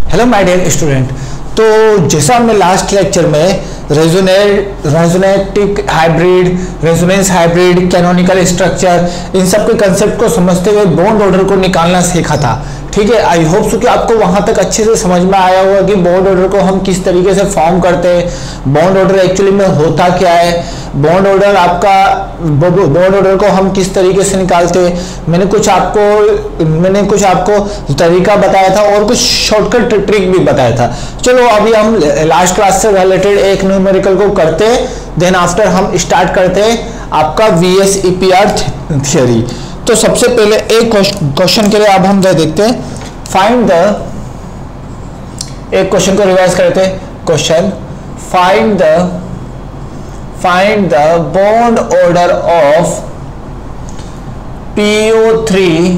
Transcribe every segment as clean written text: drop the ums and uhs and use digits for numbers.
Hello my dear student. तो जैसा हमने लास्ट लेक्चर में रेजोनेटिक hybrid, resonance hybrid, canonical structure, इन सब के कंसेप्ट को समझते हुए बॉन्ड ऑर्डर को निकालना सीखा था। ठीक है, आई होप सो कि आपको वहां तक अच्छे से समझ में आया होगा कि बॉन्ड ऑर्डर को हम किस तरीके से फॉर्म करते हैं, बॉन्ड ऑर्डर एक्चुअली में होता क्या है, बॉन्ड ऑर्डर को हम किस तरीके से निकालते हैं। मैंने कुछ आपको तरीका बताया था और कुछ शॉर्टकट ट्रिक भी बताया था। चलो अभी हम लास्ट क्लास से रिलेटेड एक न्यूमेरिकल को करते हैं, देन आफ्टर हम स्टार्ट करते हैं आपका VSEPR थियोरी। तो सबसे पहले एक क्वेश्चन के लिए अब हम देखते हैं, एक क्वेश्चन को रिवाइज करते हैं। Question, find the bond order of PO3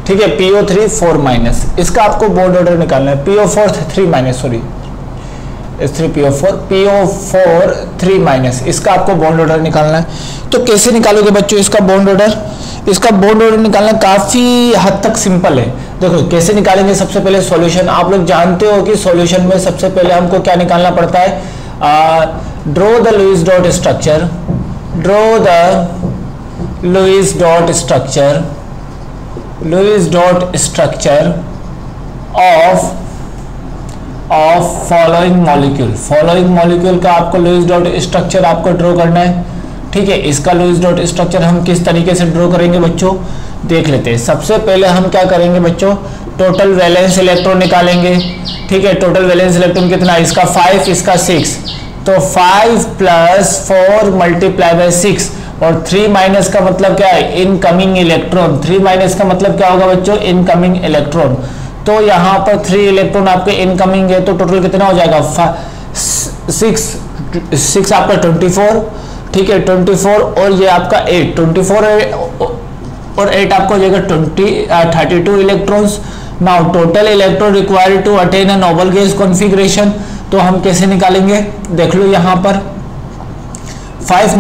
ठीक है, PO3 4 माइनस, इसका आपको बॉन्ड ऑर्डर निकालना है। PO4 3 minus, sorry PO4 3 minus, इसका आपको बॉन्ड ऑर्डर निकालना है। तो कैसे निकालोगे बच्चों इसका बॉन्ड ऑर्डर? इसका बॉन्ड ऑर्डर निकालना काफी हद तक सिंपल है। देखो कैसे निकालेंगे, सबसे पहले सॉल्यूशन। आप लोग जानते हो कि सॉल्यूशन में सबसे पहले हमको क्या निकालना पड़ता है, draw the Lewis dot structure, Lewis dot structure of following molecule का आपको लुईस डॉट स्ट्रक्चर आपको ड्रॉ करना है। ठीक है, इसका लुईस डॉट स्ट्रक्चर हम किस तरीके से ड्रॉ करेंगे बच्चों, देख लेते हैं। सबसे पहले हम क्या करेंगे बच्चों, टोटल वैलेंस इलेक्ट्रॉन निकालेंगे। ठीक है, टोटल वैलेंस इलेक्ट्रॉन कितना, इसका 5, इसका 6, तो 5 + 4 × 6 और 3 माइनस का मतलब क्या है, इनकमिंग इलेक्ट्रॉन। 3 माइनस का मतलब क्या होगा बच्चों, इनकमिंग इलेक्ट्रॉन। तो यहाँ पर 3 इलेक्ट्रॉन आपके इनकमिंग है, तो टोटल कितना हो जाएगा, 6 आपका 24। ठीक है, 24 और ये आपका 8, 24 और 8 आपको हो जाएगा 32 electrons. Now total electron required to attain a noble gas configuration. तो हम कैसे निकालेंगे, देख लो यहाँ पर 5 ×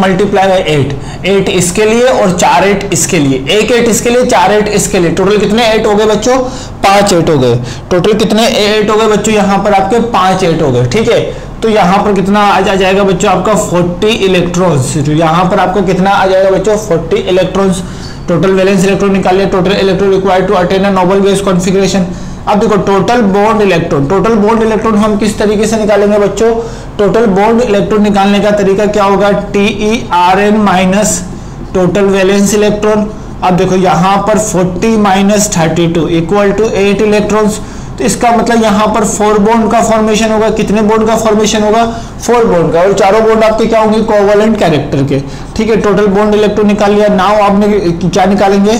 8 इसके लिए और 4 8 इसके लिए, 1 8 इसके लिए, 4 8 इसके लिए। टोटल कितने 8 हो गए बच्चों, 5 8 हो गए। टोटल कितने 8 हो गए बच्चों, यहाँ पर आपके 5 8 हो गए। ठीक है, तो यहाँ पर कितना आ जाएगा बच्चों आपका 40 इलेक्ट्रॉन्स। यहाँ पर आपको कितना आ जाएगा बच्चों, 40 इलेक्ट्रॉन्स। टोटल वैलेंस इलेक्ट्रॉन निकालिए, total electron required to attain a noble gas configuration. अब देखो टोटल बॉन्ड इलेक्ट्रॉन हम किस तरीके से निकालेंगे बच्चों, टोटल बॉन्ड इलेक्ट्रॉन निकालने का तरीका क्या होगा, TERN minus total valence electron. अब देखो यहाँ पर 40 - 32 = 8 इलेक्ट्रॉन्स। तो इसका मतलब यहाँ पर 4 बॉन्ड का फॉर्मेशन होगा। कितने बॉन्ड का फॉर्मेशन होगा, 4 बॉन्ड का, और चारों बॉन्ड आपके क्या होंगे, कोवैलेंट कैरेक्टर के। ठीक है, टोटल बॉन्ड इलेक्ट्रॉन निकाल लिया। नाउ आपने क्या निकालेंगे,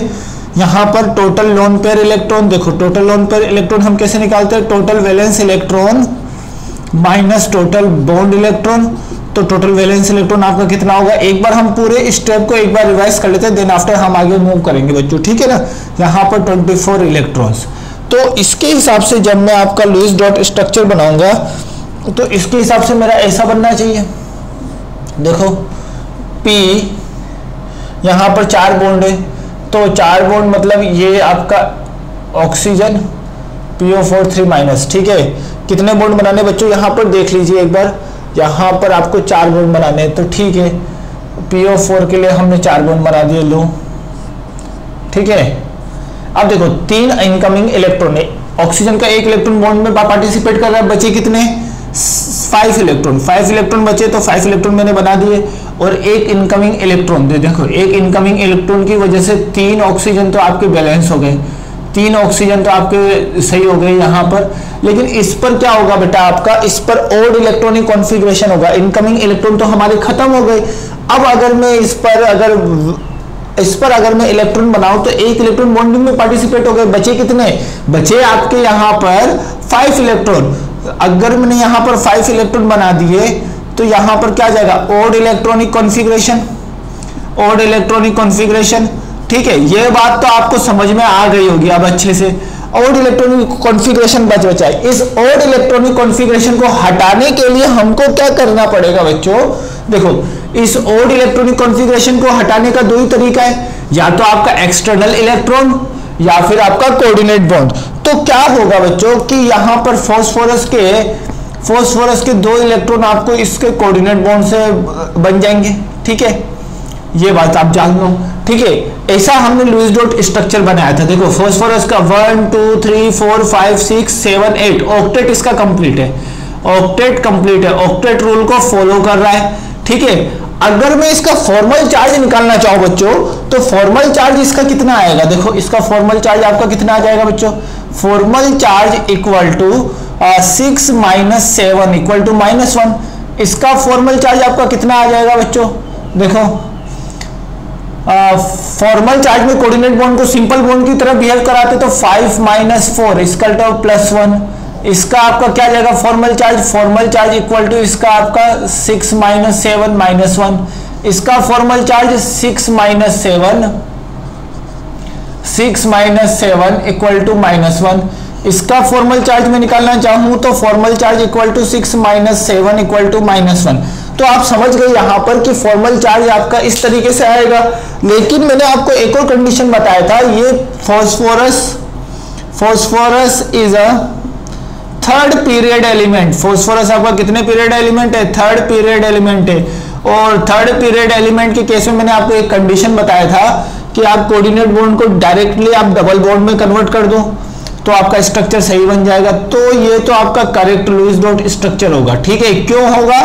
यहाँ पर टोटल लोन पेयर इलेक्ट्रॉन। देखो टोटल लोन पेयर इलेक्ट्रॉन हम कैसे निकालते हैं, total valence electron minus total bond electron. तो टोटल वैलेंस इलेक्ट्रॉन आपका कितना होगा, एक बार हम पूरे स्टेप को एक बार रिवाइज कर लेते हैं, देन आफ्टर हम आगे मूव करेंगे बच्चों। ठीक है ना, यहाँ पर 24 इलेक्ट्रॉन्स। तो इसके हिसाब से जब मैं आपका लुईस डॉट स्ट्रक्चर बनाऊंगा तो इसके हिसाब से मेरा ऐसा बनना चाहिए। देखो P, यहाँ पर 4 बॉन्ड है, तो 4 बॉन्ड मतलब ये आपका ऑक्सीजन, PO4 3 माइनस। ठीक है, कितने बॉन्ड बनाने बच्चों, यहाँ पर देख लीजिए एक बार, यहाँ पर आपको 4 बॉन्ड बनाने हैं। तो ठीक है, PO4 के लिए हमने 4 बॉन्ड बना दिए, लो। ठीक है, अब देखो 3 इनकमिंग इलेक्ट्रॉन है, ऑक्सीजन का 1 इलेक्ट्रॉन बॉन्ड में पार्टिसिपेट कर रहा है, बचे कितने, 5 इलेक्ट्रॉन बचे, तो 5 इलेक्ट्रॉन मैंने बना दिए। और 1 इनकमिंग इलेक्ट्रॉन देखो, 1 इनकमिंग इलेक्ट्रॉन की वजह से 3 ऑक्सीजन तो आपके बैलेंस हो गए, 3 ऑक्सीजन तो आपके सही हो गए यहाँ पर। लेकिन इस पर क्या होगा बेटा आपका, इस पर ऑड इलेक्ट्रॉनिक कॉन्फ़िगरेशन होगा, इनकमिंग इलेक्ट्रॉन तो हमारे खत्म हो गए। अब अगर मैं इस पर अगर मैं इलेक्ट्रॉन बनाऊं तो 1 इलेक्ट्रॉन बॉन्डिंग में पार्टिसिपेट हो गए, बचे कितने, बचे आपके यहाँ पर 5 इलेक्ट्रॉन। अगर मैंने यहाँ पर 5 इलेक्ट्रॉन बना दिए तो यहाँ पर क्या जाएगा, ऑड इलेक्ट्रॉनिक कॉन्फ़िगरेशन। ठीक है, ये बात तो आपको समझ में आ गई होगी अब अच्छे से। ऑड इलेक्ट्रॉनिक कॉन्फ़िगरेशन बचा है, इस ऑड इलेक्ट्रॉनिक कॉन्फ़िगरेशन को हटाने के लिए हमको क्या करना पड़ेगा बच्चों, देखो इस ओड इलेक्ट्रॉनिक कॉन्फ़िगरेशन को हटाने का दो ही तरीका है, या तो आपका एक्सटर्नल इलेक्ट्रॉन या फिर आपका कोऑर्डिनेट बॉन्ड। तो क्या होगा बच्चों कि यहां पर फास्फोरस के दो इलेक्ट्रॉन आपको इसके कोऑर्डिनेट बॉन्ड से बन जाएंगे, ठीक है, ये बात आप जान लो, ठीक है। ऐसा हमने लुईस डॉट स्ट्रक्चर बनाया था। देखो फास्फोरस का 1 2 3 4 5 6 7 8 ऑक्टेट इसका कंप्लीट है, ऑक्टेट कंप्लीट है, ऑक्टेट रूल को फॉलो कर रहा है, ठीक है। अगर मैं इसका फॉर्मल चार्ज निकालना चाहूं बच्चों, तो फॉर्मल चार्ज इसका कितना आएगा, देखो इसका फॉर्मल चार्ज आपका कितना आ जाएगा बच्चों, formal charge equal to 6 minus 7 equal to -1। इसका फॉर्मल चार्ज आपका कितना आ जाएगा बच्चों, देखो फॉर्मल चार्ज में कोऑर्डिनेट बॉन्ड को सिंपल बॉन्ड की तरह बिहेव कराते तो 5 माइनस 4 इक्वल टू +1। इसका आपका क्या जाएगा फॉर्मल चार्ज इक्वल टू इसका आपका 6 माइनस 7 -1। इसका formal charge 6 minus 7 equal to -1। इसका फॉर्मल चार्ज में निकालना चाहूं तो formal charge equal to 6 minus 7 equal to -1। तो आप समझ गए यहां पर कि फॉर्मल चार्ज आपका इस तरीके से आएगा। लेकिन मैंने आपको एक और कंडीशन बताया था, ये phosphorus is a third period element. Phosphorus आपका कितने पीरियड एलिमेंट है, थर्ड पीरियड एलिमेंट है। और थर्ड पीरियड एलिमेंट के केस में मैंने आपको एक कंडीशन बताया था कि आप कोऑर्डिनेट बॉन्ड को डायरेक्टली आप डबल बॉन्ड में कन्वर्ट कर दो तो आपका स्ट्रक्चर सही बन जाएगा। तो ये तो आपका करेक्ट लुईस डॉट स्ट्रक्चर होगा, ठीक है। क्यों होगा,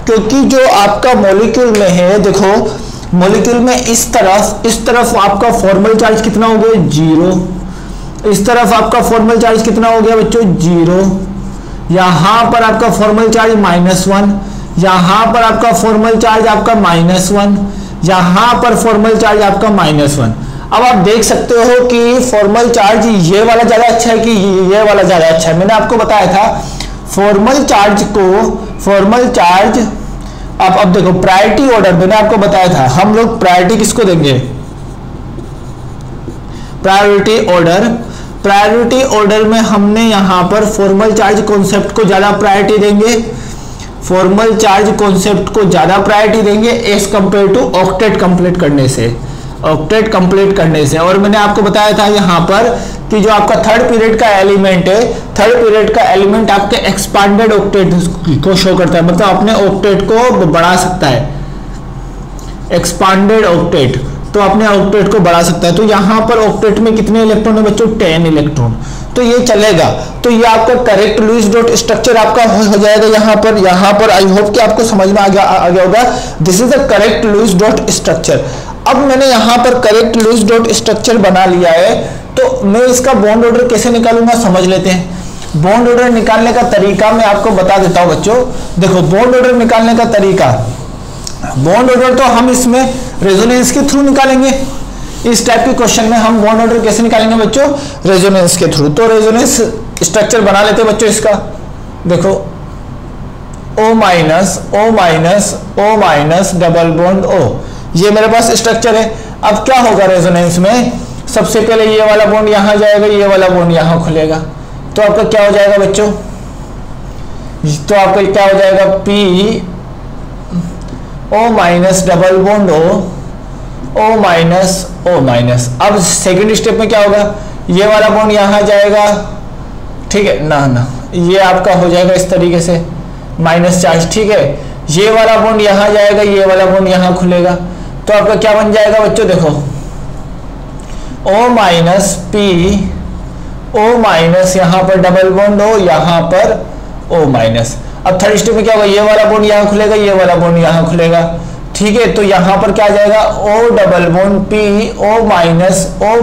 क्योंकि जो आपका मॉलिक्यूल में है, देखो मॉलिक्यूल में इस तरफ आपका फॉर्मल चार्ज कितना हो गया 0, इस तरफ आपका फॉर्मल चार्ज कितना हो गया बच्चों 0, यहां पर आपका फॉर्मल चार्ज -1, यहां पर आपका फॉर्मल चार्ज आपका -1, यहां पर फॉर्मल चार्ज आपका -1। अब आप देख सकते हो कि फॉर्मल चार्ज ये वाला ज्यादा अच्छा है कि ये वाला ज्यादा अच्छा है। मैंने आपको बताया था फॉर्मल चार्ज अब देखो प्रायोरिटी ऑर्डर मैंने आपको बताया था, हम लोग प्रायोरिटी किसको देंगे, प्रायोरिटी ऑर्डर में हमने यहां पर फॉर्मल चार्ज कॉन्सेप्ट को ज्यादा प्रायोरिटी देंगे, फॉर्मल चार्ज कॉन्सेप्ट को ज्यादा प्रायोरिटी देंगे as compare to octet complete करने से। और मैंने आपको बताया था यहां पर कि जो आपका थर्ड पीरियड का एलिमेंट है, थर्ड पीरियड का एलिमेंट आपके एक्सपांडेड ऑक्टेट को शो करता है, मतलब अपने ऑक्टेट को बढ़ा सकता है, एक्सपांडेड ऑक्टेट, तो अपने ऑक्टेट को बढ़ा सकता है। तो यहां पर ऑक्टेट में कितने इलेक्ट्रॉन है बच्चों 10 इलेक्ट्रॉन, तो ये चलेगा। तो ये आपका करेक्ट लुईस डॉट स्ट्रक्चर आपका हो जाएगा यहां पर आई होप कि आपको समझ में आ गया होगा। This is the correct Lewis dot structure. अब मैंने यहां पर करेक्ट लुईस डॉट स्ट्रक्चर बना लिया है, तो मैं इसका बॉन्ड ऑर्डर कैसे निकालूंगा समझ लेते हैं। बॉन्ड ऑर्डर निकालने का तरीका मैं आपको बता देता हूं बच्चों। देखो बॉन्ड ऑर्डर निकालने का तरीका, बॉन्ड ऑर्डर तो हम इसमें रेजोनेंस के थ्रू निकालेंगे। इस टाइप के क्वेश्चन में हम बॉन्ड ऑर्डर कैसे निकालेंगे बच्चों, रेजोनेंस के थ्रू। तो रेजोनेंस स्ट्रक्चर बना लेते हैं बच्चों इसका। देखो O minus double bond O, ये मेरे पास स्ट्रक्चर है। अब क्या होगा रेजोनेंस में, सबसे पहले ये वाला बॉन्ड यहां जाएगा, ये वाला बॉन्ड यहां खुलेगा, तो आपका क्या हो जाएगा बच्चों, तो आपका क्या हो जाएगा P O minus double bond O minus. अब सेकंड स्टेप में क्या होगा, ये वाला बॉन्ड यहां जाएगा, ठीक है ना, ये आपका हो जाएगा इस तरीके से माइनस चार्ज, ठीक है। ये वाला बॉन्ड यहां जाएगा, ये वाला बॉन्ड यहां खुलेगा, तो आपका क्या बन जाएगा बच्चों, देखो O minus P O minus, यहां पर डबल बॉन्ड O, यहां पर O माइनस। अब थर्ड स्टेप में क्या होगा, ये वाला बॉन्ड यहां खुलेगा, ये वाला बॉन्ड यहां खुलेगा, ठीक है। तो यहां पर क्या जाएगा O double bond P O minus O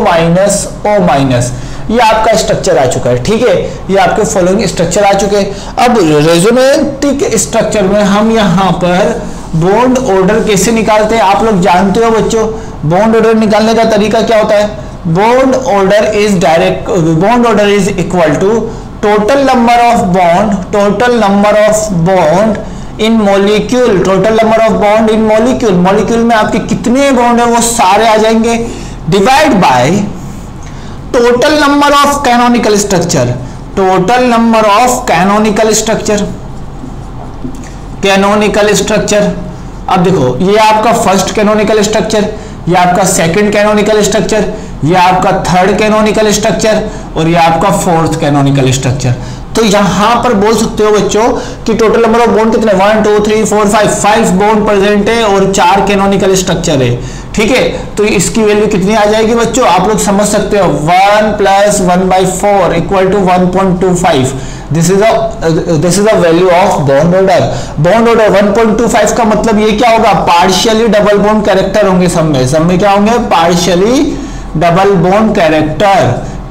minus. ये आपका स्ट्रक्चर आ चुका है, ठीक है। ये आपके फॉलोइंग स्ट्रक्चर आ चुके हैं। अब रेजोनेटिक स्ट्रक्चर में हम यहाँ पर बॉन्ड ऑर्डर कैसे निकालते हैं, आप लोग जानते हो बच्चों। बॉन्ड ऑर्डर निकालने का तरीका क्या होता है, bond order is equal to total number of bond in molecule, total number of bond in molecule, molecule में आपके कितने बॉन्ड है वो सारे आ जाएंगे, divide by total number of canonical structure, canonical structure. अब देखो ये आपका फर्स्ट कैनोनिकल स्ट्रक्चर, ये आपका सेकंड कैनोनिकल स्ट्रक्चर, ये आपका थर्ड कैनोनिकल स्ट्रक्चर और ये आपका फोर्थ कैनोनिकल स्ट्रक्चर। तो यहां पर बोल सकते हो बच्चों कि टोटल नंबर ऑफ बॉन्ड कितने 1 2 3 4 5 बॉन्ड प्रेजेंट है और 4 कैनोनिकल स्ट्रक्चर है। ठीक है, तो इसकी वैल्यू कितनी आ जाएगी बच्चों, आप लोग समझ सकते हो 1 + 1/4 = 1.25। This is a value of bond order. Bond order 1.25 का मतलब ये क्या होगा, पार्शियली डबल बॉन्ड कैरेक्टर होंगे सब में क्या होंगे, पार्शियली डबल बॉन्ड कैरेक्टर।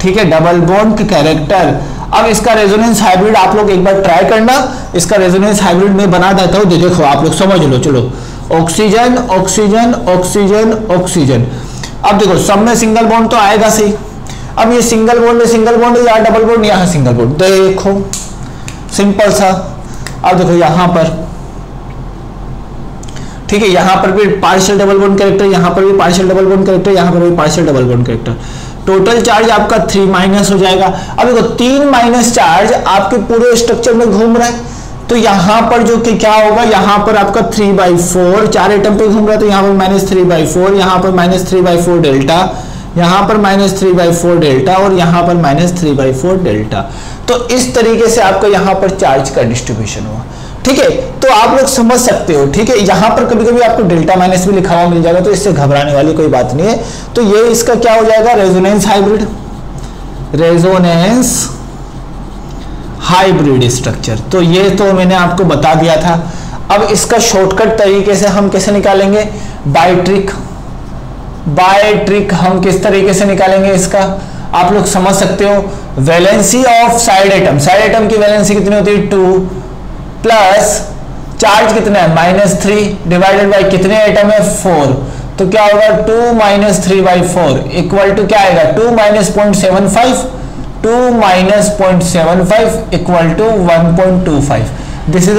ठीक है, डबल बॉन्ड कैरेक्टर। अब इसका रेजोनेंस हाइब्रिड आप लोग एक बार ट्राई करना, इसका रेजोनेंस हाइब्रिड में बना देता हूं, देखो आप लोग समझ लो। चलो, ऑक्सीजन ऑक्सीजन ऑक्सीजन ऑक्सीजन। अब देखो सब में सिंगल बॉन्ड तो आएगा सही। अब ये सिंगल बॉन्ड है, यहाँ डबल बॉन्ड, यहाँ सिंगल बॉन्ड, देखो सिंपल सा। अब देखो यहां पर, ठीक है, यहां पर भी पार्शियल डबल बॉन्ड कैरेक्टर, यहां पर भी पार्शियल डबल बॉन्ड कैरेक्टर, यहां पर भी partial double bond character. Total charge आपका 3- हो जाएगा। अब देखो 3- चार्ज आपके पूरे स्ट्रक्चर में घूम रहा है, तो यहां पर जो कि क्या होगा, यहां पर आपका 3/4 4 एटम पे घूम रहा है, तो यहां पर -3/4, यहां पर -3/4 डेल्टा, यहां पर -3/4 डेल्टा और यहां पर -3/4 डेल्टा। तो इस तरीके से आपका यहां पर चार्ज का डिस्ट्रीब्यूशन हुआ। ठीक है, तो आप लोग समझ सकते हो। ठीक है, यहां पर कभी कभी आपको डेल्टा माइनस भी लिखा हुआ मिल जाएगा, तो इससे घबराने वाली कोई बात नहीं है। तो ये इसका क्या हो जाएगा, resonance hybrid, resonance hybrid structure. तो ये तो मैंने आपको बता दिया था। अब इसका शॉर्टकट तरीके से हम कैसे निकालेंगे, बाय ट्रिक हम किस तरीके से निकालेंगे इसका, आप लोग समझ सकते हो। वैलेंसी ऑफ साइड एटम की वैलेंसी कितनी होती है 2 प्लस चार्ज कितना है -3 डिवाइडेड बाय कितने एटम है 4, तो क्या होगा 2 - 3/4 इक्वल टू क्या आएगा 2 - 0.75 2 - 0.75 equal to 1.25। This is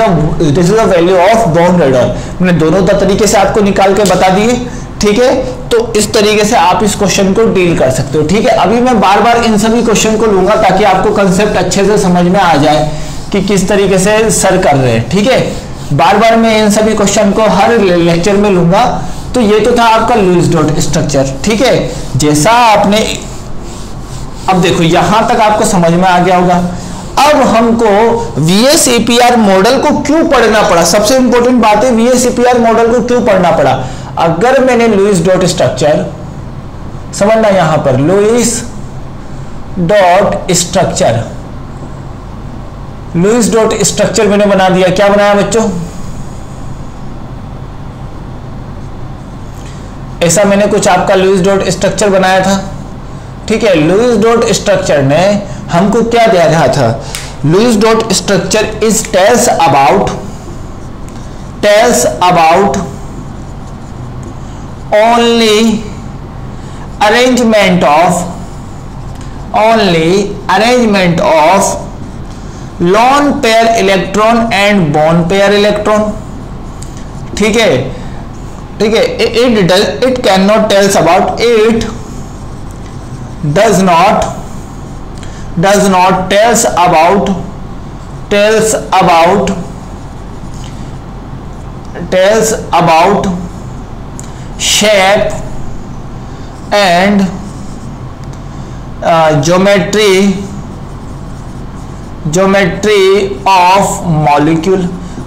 a value of bond order. मैंने दोनों तरीके से आपको निकाल के बता दिए। ठीक है, तो इस तरीके से आप इस क्वेश्चन को डील कर सकते हो। ठीक है, अभी मैं बार बार इन सभी क्वेश्चन को लूंगा ताकि आपको कंसेप्ट अच्छे से समझ में आ जाए कि किस तरीके से सर कर रहे हैं। ठीक है, बार बार मैं इन सभी क्वेश्चन को हर लेक्चर में लूंगा। तो ये तो था आपका लुईस डॉट स्ट्रक्चर। ठीक है, जैसा आपने, अब देखो यहां तक आपको समझ में आ गया होगा। अब हमको VSEPR मॉडल को क्यों पढ़ना पड़ा, सबसे इंपॉर्टेंट बात है VSEPR मॉडल को क्यों पढ़ना पड़ा। अगर मैंने लुईस डॉट स्ट्रक्चर समझना, यहां पर लुईस डॉट स्ट्रक्चर मैंने बना दिया। क्या बनाया बच्चों, ऐसा मैंने कुछ आपका लुईस डॉट स्ट्रक्चर बनाया था। ठीक है, लुईस डॉट स्ट्रक्चर ने हमको क्या दिया रहा था, Lewis dot structure is tells about only arrangement of lone pair electron and bond pair electron। ठीक है, it cannot tells about, it does not tells about shape and geometry of molecule।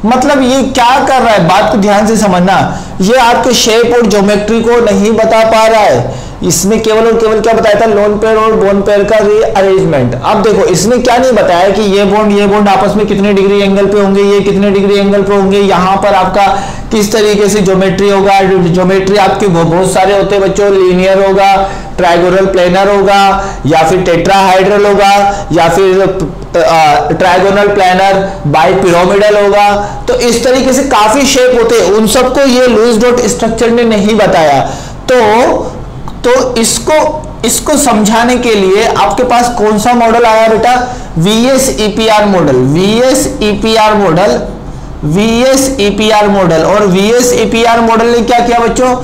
मतलब ये क्या कर रहा है, बात को ध्यान से समझना। ये आपके शेप और ज्योमेट्री को नहीं बता पा रहा है, इसमें केवल और केवल क्या बताया था, लोन पेयर और बॉन्ड पेयर का रीअरेंजमेंट। अब देखो इसने क्या नहीं बताया कि ये बॉन्ड आपस में कितने डिग्री एंगल पे होंगे, ये कितने डिग्री एंगल पे होंगे, यहाँ पर आपका किस तरीके से ज्योमेट्री होगा। ज्योमेट्री आपके बहुत सारे होते हैं बच्चों, लीनियर होगा, ट्राइगोनल प्लेनर होगा, या फिर टेट्राहाइड्रल होगा, या फिर ट्राइगोनल प्लेनर बाइपिरामिडल होगा। तो इस तरीके से काफी शेप होते हैं, उन सबको ये लुईस डॉट स्ट्रक्चर ने नहीं बताया। तो इसको समझाने के लिए आपके पास कौन सा मॉडल आया बेटा, VSEPR मॉडल। और VSEPR मॉडल ने क्या किया बच्चों,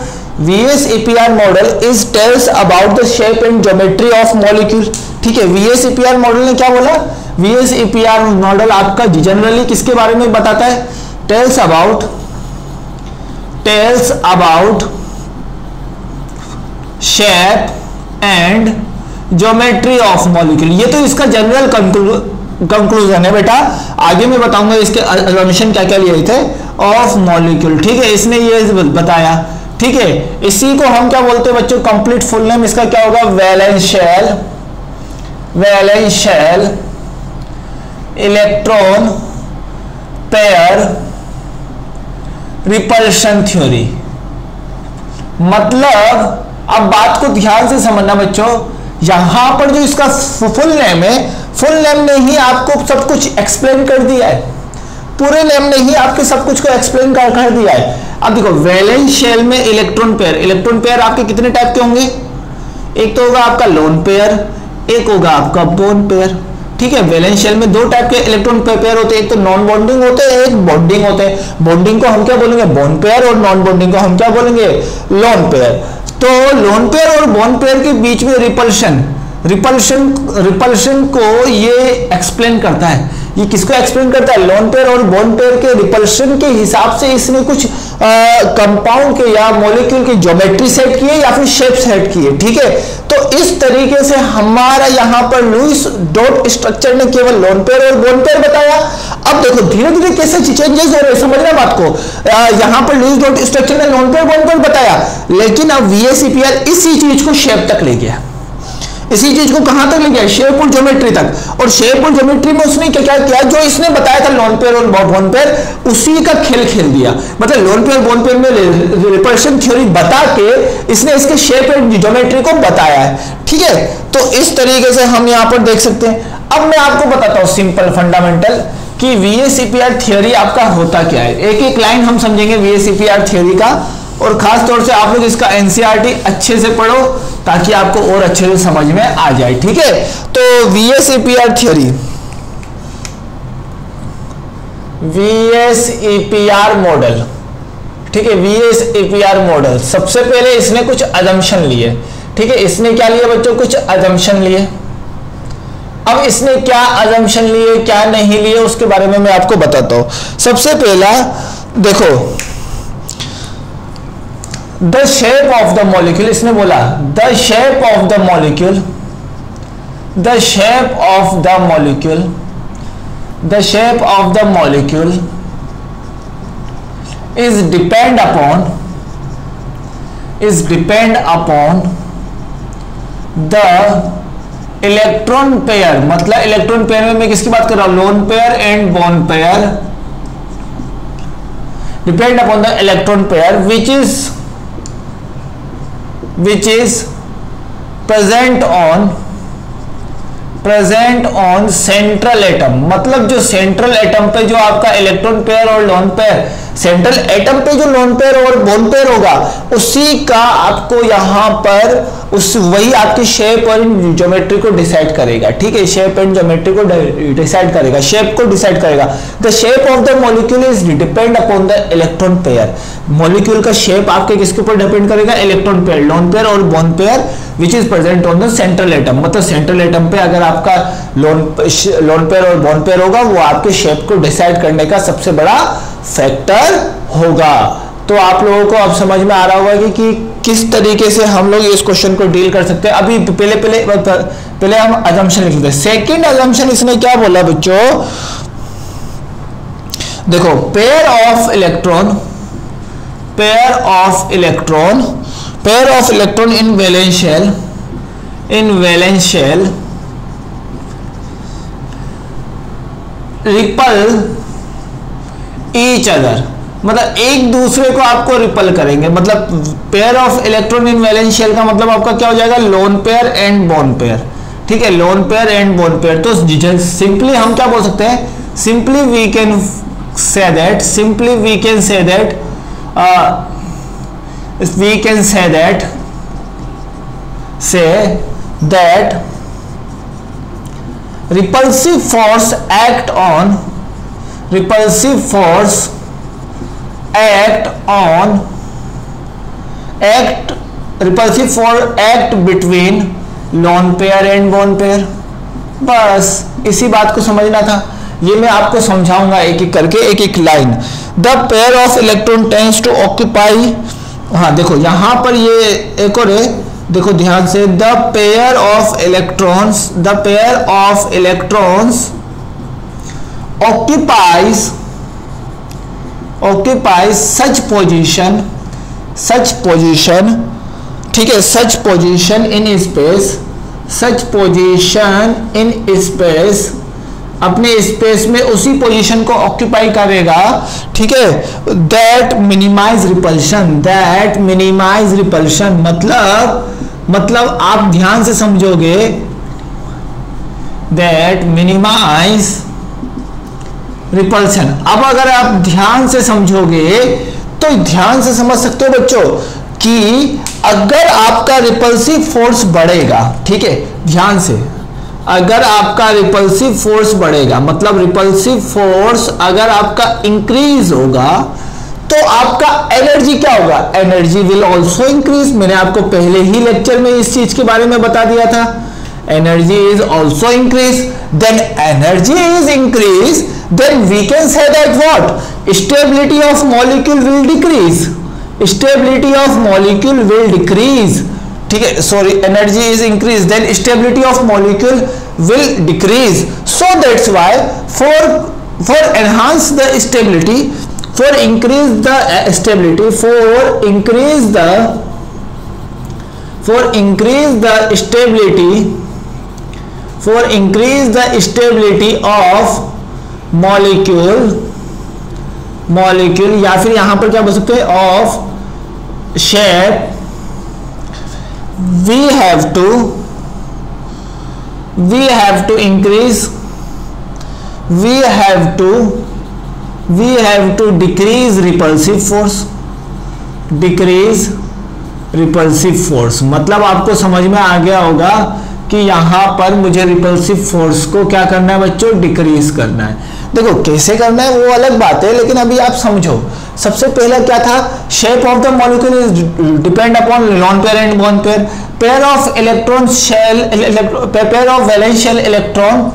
VSEPR model is tells about the shape and geometry of molecule. ठीक है, VSEPR मॉडल ने क्या बोला, VSEPR मॉडल आपका जनरली किसके बारे में बताता है, tells about tells about shape and geometry of molecule. ये तो इसका जनरल कंक्लूजन है बेटा, आगे मैं बताऊंगा इसके असम्पशन क्या क्या लिए थे ऑफ मॉलिक्यूल। ठीक है, इसने ये बताया। ठीक है, इसी को हम क्या बोलते हैं बच्चों, कंप्लीट फुल नेम इसका क्या होगा, valence shell electron pair repulsion theory. मतलब अब बात को ध्यान से समझना बच्चों, यहां पर जो इसका फुल नेम है, फुल नेम ने ही आपको सब कुछ एक्सप्लेन कर दिया है, पूरे नेम ने ही आपके सब कुछ को एक्सप्लेन कर दिया है। अब देखो वैलेंस शेल में इलेक्ट्रॉन पेयर आपके कितने टाइप के होंगे, एक तो होगा आपका लोन पेयर, एक होगा आपका बोन पेयर। ठीक है, वैलेंस शेल में दो टाइप के इलेक्ट्रॉन पेयर होते हैं, एक तो नॉन बॉन्डिंग होते हैं, एक बॉन्डिंग होते हैं। बॉन्डिंग को हम क्या बोलेंगे, बोन पेयर, और नॉन बॉन्डिंग को हम क्या बोलेंगे, लोन पेयर। तो लोन पेयर और बोन पेयर के बीच में रिपल्शन को ये एक्सप्लेन करता है। ये किसको एक्सप्लेन करता है, लोन पेयर और बोन पेयर के रिपल्शन के हिसाब से इसने कुछ कंपाउंड के या मॉलिक्यूल की ज्योमेट्री सेट की है या फिर शेप सेट की है। ठीक है, तो इस तरीके से हमारा यहां पर लुईस डॉट स्ट्रक्चर ने केवल लोन पेयर और बोन पेयर बताया। अब देखो धीरे धीरे कैसे चेंजेस हो रहे हैं, समझना बात को। यहां पर लुईस डॉट स्ट्रक्चर ने लोन पेयर बोन पेयर बताया, लेकिन अब VSEPR इसी चीज को शेप तक ले गया, इसी चीज को कहां तक ले गया, शेप और ज्योमेट्री तक। और शेप और ज्योमेट्री में उसने क्या क्या जो इसने बताया था लोन पेयर और बोन पेयर, उसी का खेल दिया। मतलब लोन पेयर बोन पेयर में रिपल्शन थ्योरी बता के इसने इसके शेप और ज्योमेट्री को बताया है। ठीक है, तो इस तरीके से हम यहां पर देख सकते हैं। अब मैं आपको बताता हूं सिंपल फंडामेंटल कि VSEPR थ्योरी आपका होता क्या है। एक एक लाइन हम समझेंगे VSEPR थ्योरी का, और खास तौर से आप लोग इसका NCERT अच्छे से पढ़ो ताकि आपको और अच्छे से समझ में आ जाए। ठीक है, तो VSEPR थ्योरी, VSEPR मॉडल। ठीक है, VSEPR मॉडल सबसे पहले इसने कुछ अजम्पशन लिए। ठीक है, इसने क्या लिए बच्चों, कुछ अजम्पशन लिए। अब इसने क्या अजम्पशन लिए क्या नहीं लिए उसके बारे में मैं आपको बताता हूं। सबसे पहला देखो, the shape of the molecule, इसने बोला the shape of the molecule, the shape of the molecule, the shape of the molecule is depend upon the electron pair. मतलब इलेक्ट्रॉन पेयर में मैं किसकी बात कर रहा हूं, loan pair and bond pair. Depend upon the electron pair which is present on central atom। मतलब जो सेंट्रल एटम पे जो आपका इलेक्ट्रॉन पेयर और लोन पेयर, सेंट्रल एटम पे जो लोन पेयर और बोन पेयर होगा उसी का आपको यहां पर वही आपकी शेप और ज्योमेट्री को डिसाइड करेगा। ठीक है, शेप एंड ज्योमेट्री को डिसाइड करेगा, शेप को डिसाइड करेगा। The shape of the molecule is depend upon the electron pair. Molecule का शेप आपके किसके ऊपर डिपेंड करेगा, इलेक्ट्रॉन पेयर, लोन पेयर और bone pair which is present on the central atom. मतलब सेंट्रल एटम पे अगर आपका लोन पेयर और बोन पेयर होगा वो आपके शेप को डिसाइड करने का सबसे बड़ा फैक्टर होगा। तो आप लोगों को अब समझ में आ रहा होगा कि किस तरीके से हम लोग इस क्वेश्चन को डील कर सकते हैं। अभी पहले हम अजम्पशन लिख लेते हैं। सेकंड अजम्पशन इसने क्या बोला बच्चों, देखो pair of electron in valence shell repel each other. मतलब एक दूसरे को आपको रिपल करेंगे। मतलब pair of electron in valence shell का मतलब आपका क्या हो जाएगा, lone pair and bond pair. ठीक है, lone pair and bond pair. तो सिंपली हम क्या बोल सकते हैं, simply we can say that repulsive force act between lone pair and bone pair। बस इसी बात को समझना था। ये मैं आपको समझाऊंगा एक एक करके, एक एक line. The pair of electron tends to occupy, हाँ देखो यहां पर ये एक और है, देखो ध्यान से, the pair of electrons, the pair of electrons occupies such position, ठीक है, such position in space, अपने स्पेस में उसी पोजीशन को ऑक्यूपाई करेगा, ठीक है। दैट मिनिमाइज रिपल्शन, मतलब आप ध्यान से समझोगे, दैट मिनिमाइज रिपल्शन। अब अगर आप ध्यान से समझोगे तो ध्यान से समझ सकते हो बच्चों कि अगर आपका रिपल्सिव फोर्स बढ़ेगा, ठीक है, ध्यान से, अगर आपका रिपल्सिव फोर्स बढ़ेगा, मतलब रिपल्सिव फोर्स अगर आपका इंक्रीज होगा तो आपका एनर्जी क्या होगा, एनर्जी विल ऑल्सो इंक्रीज। मैंने आपको पहले ही लेक्चर में इस चीज के बारे में बता दिया था, energy is also increase. Then energy is increase, then we can say that what, stability of molecule will decrease, ठीक है, sorry, energy is increased, then stability of molecule will decrease. So that's why for enhance the stability, for increase the stability, for increase the stability of molecule या फिर यहां पर क्या बोल सकते हैं, of shape, we have to decrease repulsive force, मतलब आपको समझ में आ गया होगा कि यहां पर मुझे रिपल्सिव फोर्स को क्या करना है बच्चों, डिक्रीज करना है। देखो कैसे करना है वो अलग बात है, लेकिन अभी आप समझो। सबसे पहला क्या था, shape of the molecule is depend upon lone pair and bond pair, pair of electron shell, pair of valence shell electron,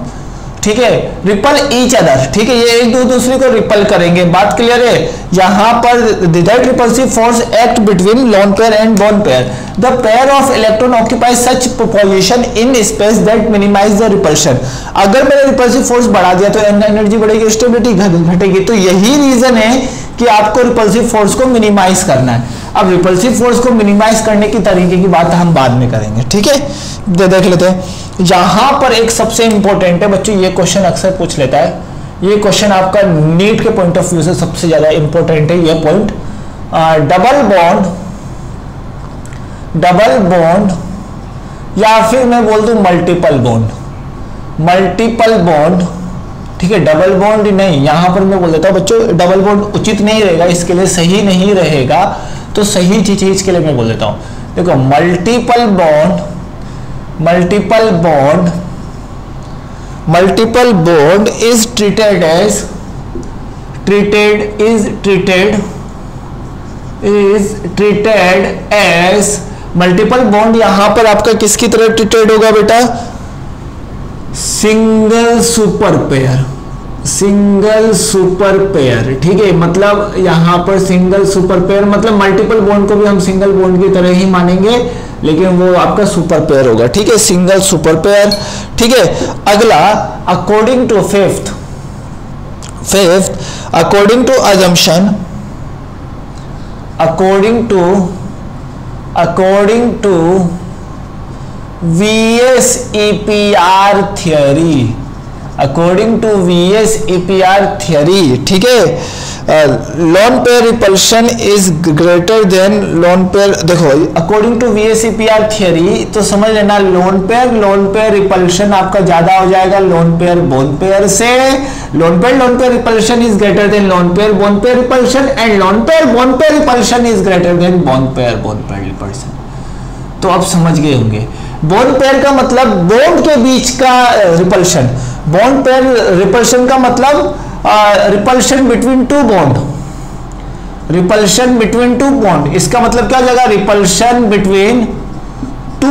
ठीक है, रिपल ईच अदर, ठीक है, ये एक दूसरे को रिपल करेंगे, बात क्लियर है। यहां पर that repulsive force act between lone pair and bond pair, the pair of electron occupies such position in space that minimize the repulsion. अगर मैंने रिपल्सिव फोर्स बढ़ा दिया तो एनर्जी बढ़ेगी, स्टेबिलिटी घटेगी। तो यही रीजन है कि आपको रिपल्सिव फोर्स को मिनिमाइज करना है। अब रिपल्सिव फोर्स को मिनिमाइज करने की तरीके की बात हम बाद में करेंगे, ठीक है। देख लेते हैं, यहां पर एक सबसे इंपॉर्टेंट है बच्चों, ये क्वेश्चन अक्सर पूछ लेता है, ये क्वेश्चन आपका नीट के पॉइंट ऑफ व्यू से सबसे ज्यादा इंपॉर्टेंट है ये पॉइंट। डबल बॉन्ड या फिर मैं बोल दूं मल्टीपल बॉन्ड, ठीक है, डबल बॉन्ड नहीं, यहां पर मैं बोल देता हूं बच्चों डबल बॉन्ड उचित नहीं रहेगा, इसके लिए सही नहीं रहेगा, तो सही चीज के लिए मैं बोल देता हूं। देखो multiple bond is treated as multiple bond यहां पर आपका किसकी तरह ट्रीटेड होगा बेटा, सिंगल सुपर पेयर, ठीक है। मतलब यहां पर सिंगल सुपर पेयर, मतलब मल्टीपल बॉन्ड को भी हम सिंगल बॉन्ड की तरह ही मानेंगे, लेकिन वो आपका सुपर पेयर होगा, ठीक है, सिंगल सुपर पेयर, ठीक है। अगला according to fifth according to VSEPR theory, ठीक है, lone pair repulsion is greater than lone pair. देखो अकॉर्डिंग टू VSEPR थियरी तो समझ लेना, लोन पेयर रिपल्शन आपका ज्यादा हो जाएगा लोन पेयर बॉन्ड पेयर से। Loan pair repulsion is greater than lone pair bond pair repulsion, and lone pair bond pair repulsion is greater then bond pair repulsion. तो आप समझ गए होंगे, बॉन्ड पेयर का मतलब बॉन्ड के बीच का रिपल्शन, बॉन्ड पेयर रिपल्शन का मतलब रिपल्शन बिटवीन टू बॉन्ड, इसका मतलब क्या हो जाएगा, रिपल्शन बिटवीन टू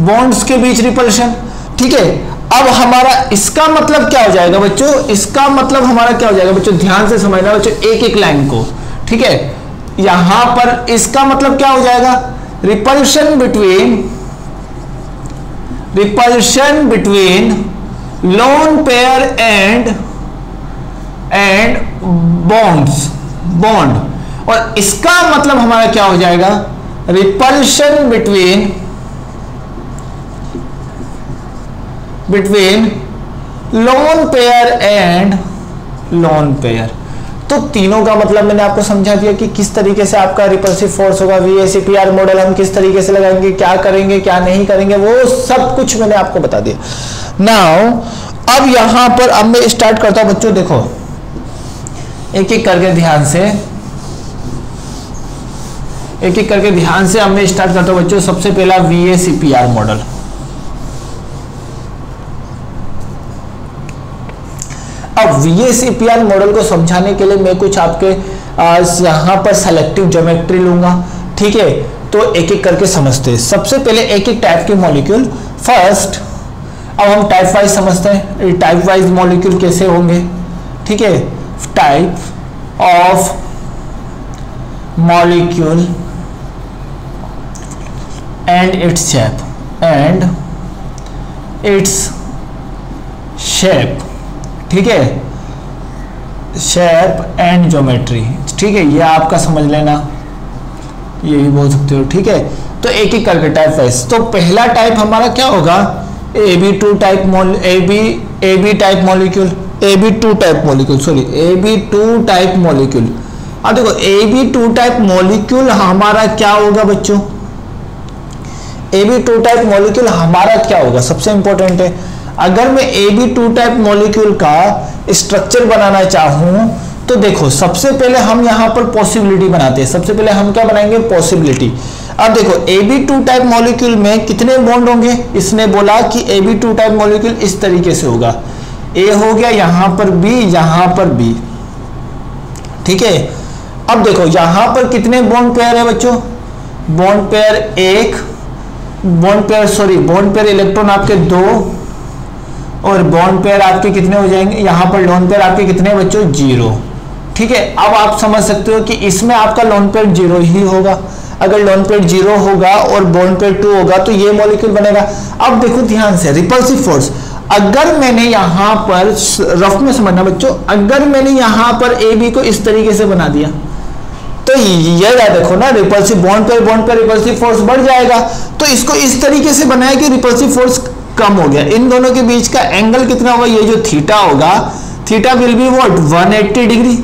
बॉन्ड्स के बीच रिपल्शन, ठीक है। अब हमारा इसका मतलब क्या हो जाएगा बच्चों, इसका मतलब हमारा क्या हो जाएगा बच्चों, ध्यान से समझना बच्चों एक एक लाइन को, ठीक है। यहां पर इसका मतलब क्या हो जाएगा, repulsion between lone pair and bond, और इसका मतलब हमारा क्या हो जाएगा, repulsion between lone pair and lone pair. तो तीनों का मतलब मैंने आपको समझा दिया कि किस तरीके से आपका रिपल्सिव फोर्स होगा, VACPR मॉडल हम किस तरीके से लगाएंगे, क्या करेंगे क्या नहीं करेंगे, वो सब कुछ मैंने आपको बता दिया। नाउ अब यहां पर अब मैं स्टार्ट करता हूं बच्चों, देखो एक एक करके ध्यान से अब मैं स्टार्ट करता हूं बच्चों। सबसे पहला VACPR मॉडल। अब VACPR मॉडल को समझाने के लिए मैं कुछ आपके यहां पर सेलेक्टिव ज्योमेट्री लूंगा, ठीक है। तो एक एक करके समझते हैं। सबसे पहले एक एक टाइप के मॉलिक्यूल। फर्स्ट अब हम टाइप वाइज समझते हैं, टाइप वाइज मॉलिक्यूल कैसे होंगे, ठीक है। Type of molecule and its shape, ठीक है, शेप एंड ज्योमेट्री, ठीक है। ये आपका समझ लेना, ये भी बोल सकते हो, ठीक है। तो एक एक करके टाइप वाइज। तो पहला टाइप हमारा क्या होगा, AB2 टाइप मॉलिक्यूल। अब देखो AB2 टाइप मॉलिक्यूल हमारा क्या होगा बच्चों, AB2 टाइप मॉलिक्यूल हमारा क्या होगा, सबसे इंपॉर्टेंट है। अगर मैं AB2 टाइप मॉलिक्यूल का स्ट्रक्चर बनाना चाहूं तो देखो सबसे पहले हम यहां पर पॉसिबिलिटी बनाते हैं। सबसे पहले हम क्या बनाएंगे, पॉसिबिलिटी। अब देखो AB2 टाइप मॉलिक्यूल में कितने बॉन्ड होंगे, इसने बोला कि AB2 टाइप मॉलिक्यूल इस तरीके से होगा, A हो गया, यहां पर B, यहां पर B, ठीक है। अब देखो यहां पर कितने बॉन्ड पेयर है बच्चों, बॉन्ड पेयर इलेक्ट्रॉन आपके 2, और बॉन्ड पेयर आपके कितने हो जाएंगे, यहां पर लोन पेयर आपके कितने बच्चों, 0, ठीक है। अब आप समझ सकते हो कि इसमें आपका लोन पेयर 0 ही होगा। अगर लोन पेयर 0 होगा और बॉन्ड पेयर 2 होगा तो ये मॉलिक्यूल बनेगा। अब देखो ध्यान से, रिपल्सिव फोर्स, अगर मैंने यहां पर रफ में समझना बच्चों, अगर मैंने यहां पर AB को इस तरीके से बना दिया तो ये देखो ना, repulsive bond pair repulsive force बढ़ जाएगा। तो इसको इस तरीके से बनाया कि रिपल्सिव फोर्स कम हो गया। इन दोनों के बीच का एंगल कितना होगा, ये जो थीटा होगा, theta will be what, 180 degree.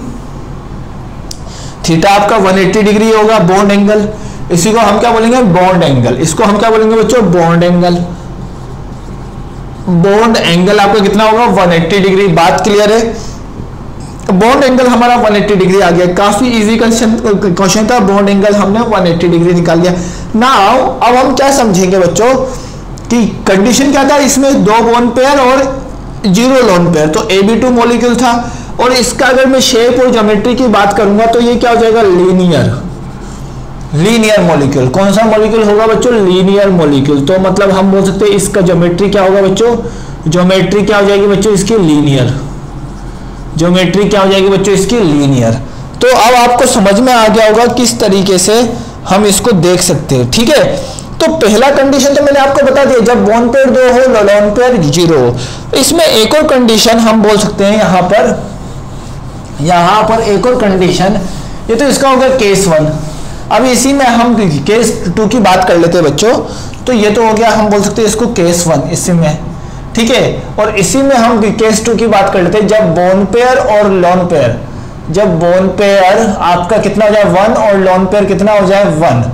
Theta आपका 180 डिग्री होगा, बॉन्ड एंगल। इसी को हम क्या बोलेंगे, बॉन्ड एंगल। इसको हम क्या बोलेंगे बच्चों, बॉन्ड एंगल। बॉन्ड एंगल आपका कितना होगा, 180 डिग्री। बात क्लियर है, बॉन्ड एंगल हमारा 180 डिग्री आ गया। काफी इजी क्वेश्चन था, बॉन्ड एंगल हमने 180 डिग्री निकाल लिया। नाउ अब हम क्या समझेंगे बच्चों कि कंडीशन क्या था, इसमें 2 बॉन्ड पेयर और 0 लोन पेयर। तो AB2 मॉलिक्यूल था, और इसका अगर मैं शेप और ज्योमेट्री की बात करूंगा तो ये क्या हो जाएगा, लीनियर मॉलिक्यूल। कौन सा मॉलिक्यूल होगा बच्चों, लीनियर मॉलिक्यूल। तो मतलब हम बोल सकते हैं इसका ज्योमेट्री क्या होगा बच्चों, ज्योमेट्री क्या हो जाएगी बच्चों, इसकी लीनियर। ज्योमेट्री क्या हो जाएगी बच्चों, इसकी लीनियर। तो अब आपको समझ में आ गया होगा किस तरीके से हम इसको देख सकते हैं, ठीक है। तो पहला कंडीशन तो मैंने आपको बता दिया, जब बॉन्ड पेयर 2 हो, लोन पेयर 0 हो। इसमें एक और कंडीशन हम बोल सकते हैं, यहां पर एक और कंडीशन, ये तो इसका होगा केस 1। अब इसी में हम केस 2 की बात कर लेते हैं बच्चों। तो ये तो हो गया, हम बोल सकते हैं इसको केस 1 इसी में, ठीक है। और इसी में हम केस 2 की बात कर लेते हैं, जब बॉन्ड पेयर और लोन पेयर, जब बॉन्ड पेयर आपका कितना हो जाए 1 और लोन पेयर कितना हो जाए 1।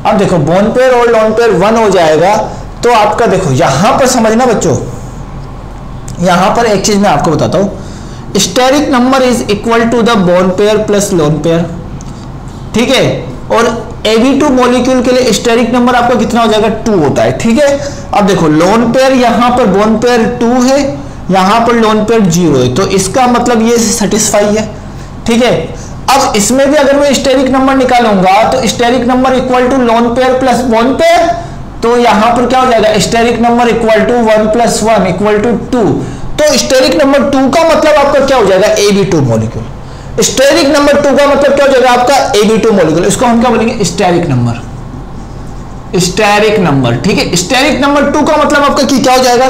अब देखो बॉन्ड पेयर और लोन पेयर 1 हो जाएगा तो आपका देखो यहां पर समझना बच्चों, यहां पर एक चीज मैं आपको बताता हूं, steric number is equal to the bond pair plus lone pair, ठीक है। और AB2 मॉलिक्यूल के लिए स्टेरिक नंबर आपका कितना हो जाएगा, 2 होता है, ठीक है। अब देखो लोन पेयर, यहां पर बॉन्ड पेयर 2 है, यहां पर लोन पेयर 0 है, तो इसका मतलब ये सेटिस्फाई है, ठीक है। अब इसमें भी अगर मैं स्टेरिक नंबर निकालूंगा तो steric number equal to lone pair plus bond pair तो यहां पर क्या हो जाएगा, steric number equal to 1 + 1 equal to 2। तो स्टेरिक नंबर 2 का मतलब आपका क्या हो जाएगा, Ab2 मॉलिक्यूल। स्टेरिक नंबर 2 का मतलब क्या हो जाएगा आपका Ab2 मॉलिक्यूल। इसको हम क्या बोलेंगे, स्टेरिक नंबर, स्टेरिक नंबर, ठीक है। स्टेरिक नंबर 2 का मतलब आपका क्या हो जाएगा,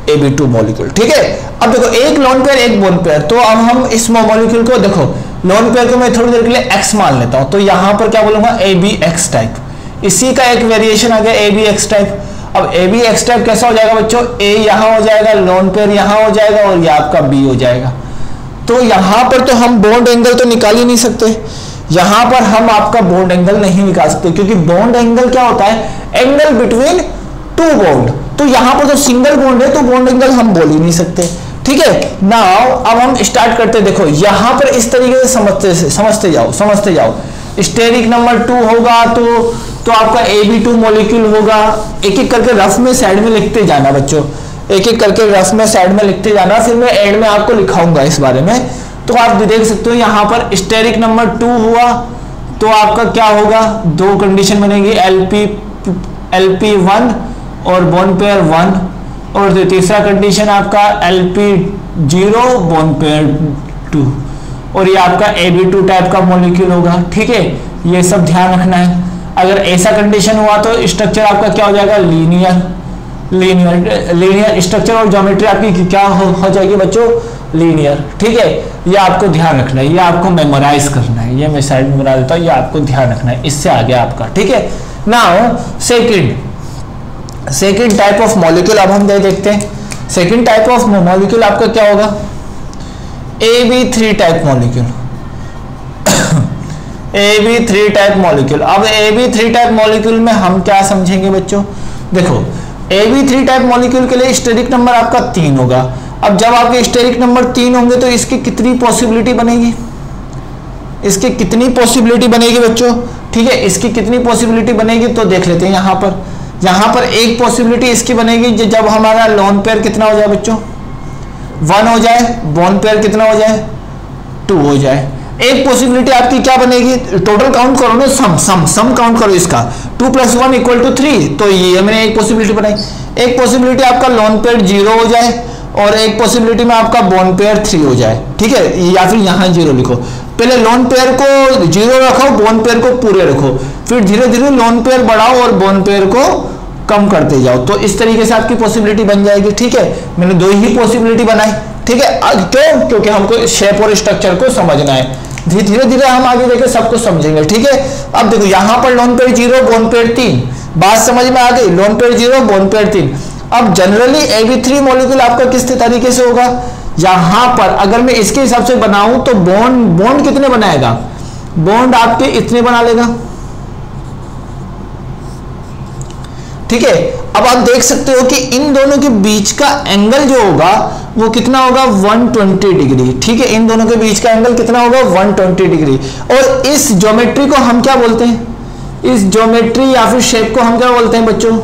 Ab2 मॉलिक्यूल, ठीक है। अब देखो एक लोन पेयर एक बोन पेयर, तो अब हम इस मॉलिक्यूल को देखो, लोन पेयर को मैं थोड़ी देर के लिए x मान लेता हूं, तो यहां पर क्या बोलूंगा, AbX टाइप। इसी का एक वेरिएशन आ गया AbX टाइप। अब AbX टाइप कैसा हो जाएगा बच्चों, A यहां हो जाएगा, लोन पेयर यहां हो जाएगा और यह आपका B हो जाएगा। तो यहां पर तो हम बॉन्ड एंगल तो निकाल ही नहीं सकते, यहां पर हम आपका बॉन्ड एंगल नहीं निकाल सकते, क्योंकि बॉन्ड एंगल क्या होता है, एंगल बिटवीन टू बॉन्ड। तो यहां पर तो सिंगल बॉन्ड है तो बॉन्ड एंगल हम बोल ही नहीं सकते, ठीक है। नाउ अब हम स्टार्ट करते, देखो यहां पर इस तरीके से समझते जाओ। स्टेरिक नंबर 2 होगा तो आपका Ab2 मॉलिक्यूल होगा। एक एक करके रफ में साइड में लिखते जाना बच्चों, एक एक करके रफ में साइड में लिखते जाना, फिर मैं एंड में आपको लिखाऊंगा इस बारे में। तो आप देख सकते हो यहां पर स्टेरिक नंबर 2 हुआ तो आपका क्या होगा, दो कंडीशन बनेगी, LP1 और बॉन्ड पेयर 1, और तीसरा कंडीशन आपका LP0 बॉन्ड पेयर 2, और ये आपका Ab2 टाइप का मॉलिक्यूल होगा, ठीक है। ये सब ध्यान रखना है। अगर ऐसा कंडीशन हुआ तो स्ट्रक्चर आपका क्या हो जाएगा, लीनियर स्ट्रक्चर, और ज्योमेट्री आपकी क्या हो जाएगी बच्चों, लीनियर, ठीक है। ये आपको ध्यान रखना है, ये आपको मेमोराइज करना है, ये मैं साइड में बना देता हूँ, ये आपको ध्यान रखना है। इससे आगे आपका, ठीक है। Now second type of molecule अब हम देखते हैं। सेकेंड टाइप ऑफ मॉलिक्यूल आपका क्या होगा, Ab3 type molecule. Ab3 type molecule. अब Ab3 टाइप मॉलिक्यूल में हम क्या समझेंगे बच्चों, देखो Ab3 टाइप मॉलिक्यूल के लिए स्टेरिक नंबर आपका 3 होगा। अब जब आपके स्टेरिक नंबर 3 होंगे तो इसकी कितनी पॉसिबिलिटी बनेगी, इसकी कितनी पॉसिबिलिटी बनेगी बच्चों, ठीक है। इसकी कितनी पॉसिबिलिटी बनेगी तो देख लेते हैं। यहां पर एक पॉसिबिलिटी इसकी बनेगी जब हमारा लोन पेयर कितना हो जाए बच्चों, 1 हो जाए, बॉन्ड पेयर कितना हो जाए, 2 हो जाए। एक पॉसिबिलिटी आपकी क्या बनेगी, टोटल काउंट करो ना, सम काउंट करो इसका, 2 + 1 = 3, तो ये मैंने एक पॉसिबिलिटी बनाई। एक पॉसिबिलिटी आपका लोन पेयर 0 हो जाए और एक पॉसिबिलिटी में आपका बॉन्ड पेयर 3 हो जाए, ठीक है। या फिर यहाँ 0 लिखो, पहले लोन पेयर को 0 रखो, बॉन्ड पेयर को पूरे रखो, फिर धीरे धीरे लोन पेयर बढ़ाओ और बॉन्ड पेयर को कम करते जाओ। तो इस तरीके से आपकी पॉसिबिलिटी बन जाएगी, ठीक है। मैंने 2 ही पॉसिबिलिटी बनाई, ठीक है। क्यों, क्योंकि हमको शेप और स्ट्रक्चर को समझना है, धीरे धीरे हम आगे देखे सब कुछ समझेंगे, ठीक है। अब देखो यहां पर लोन पेयर 0 बॉन्ड पेयर 3, बात समझ में आ गई, लोन पेयर 0 बॉन्ड पेयर 3। अब जनरली Ab3 मॉलिक्यूल आपका किस तरीके से होगा, यहां पर अगर मैं इसके हिसाब से बनाऊं तो बॉन्ड कितने बनाएगा, बॉन्ड आपके इतने बना लेगा, ठीक है। अब आप देख सकते हो कि इन दोनों के बीच का एंगल जो होगा वो कितना होगा, 120 डिग्री, ठीक है। इन दोनों के बीच का एंगल कितना होगा, 120 डिग्री। और इस ज्योमेट्री को हम क्या बोलते हैं, इस ज्योमेट्री या फिर शेप को हम क्या बोलते हैं बच्चों,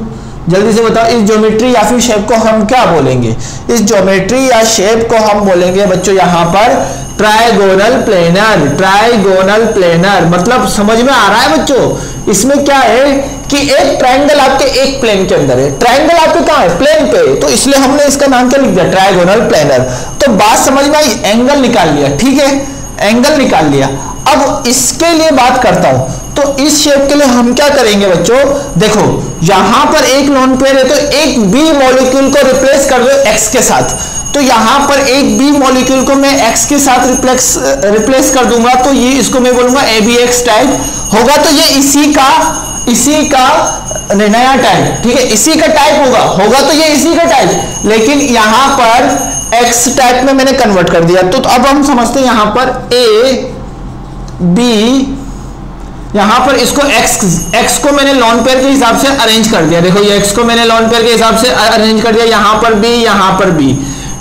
जल्दी से बताओ, इस ज्योमेट्री या फिर शेप को हम क्या बोलेंगे, इस ज्योमेट्री या शेप को हम बोलेंगे बच्चों यहां पर ट्राइगोनल प्लेनर। ट्राइगोनल प्लेनर मतलब समझ में आ रहा है बच्चों, इसमें क्या है कि एक ट्राइंगल आपके एक प्लेन के अंदर है, ट्राइंगल आपके कहां है, प्लेन पे, तो इसलिए हमने इसका नाम क्या लिख दिया, ट्राइगोनल प्लेनर। तो बात समझ में आई, एंगल निकाल लिया, ठीक है, एंगल निकाल लिया। अब इसके लिए बात करता हूं, तो इस शेप के लिए हम क्या करेंगे बच्चों, देखो यहां पर एक लोन पेयर है तो एक बी मॉलिक्यूल को रिप्लेस कर दो एक्स के साथ, तो यहां पर एक बी मॉलिक्यूल को मैं एक्स के साथ रिप्लेस कर दूंगा, तो ये इसको मैं बोलूंगा AbX टाइप होगा। तो ये इसी का नया टाइप, ठीक है, इसी का टाइप होगा तो ये इसी का टाइप, लेकिन यहां पर एक्स टाइप में मैंने कन्वर्ट कर दिया। तो अब हम समझते हैं यहां पर AB, यहां पर इसको x को मैंने लोन पेयर के हिसाब से अरेंज कर दिया, देखो ये x को मैंने लोन पेयर के हिसाब से अरेंज कर दिया, यहां पर B,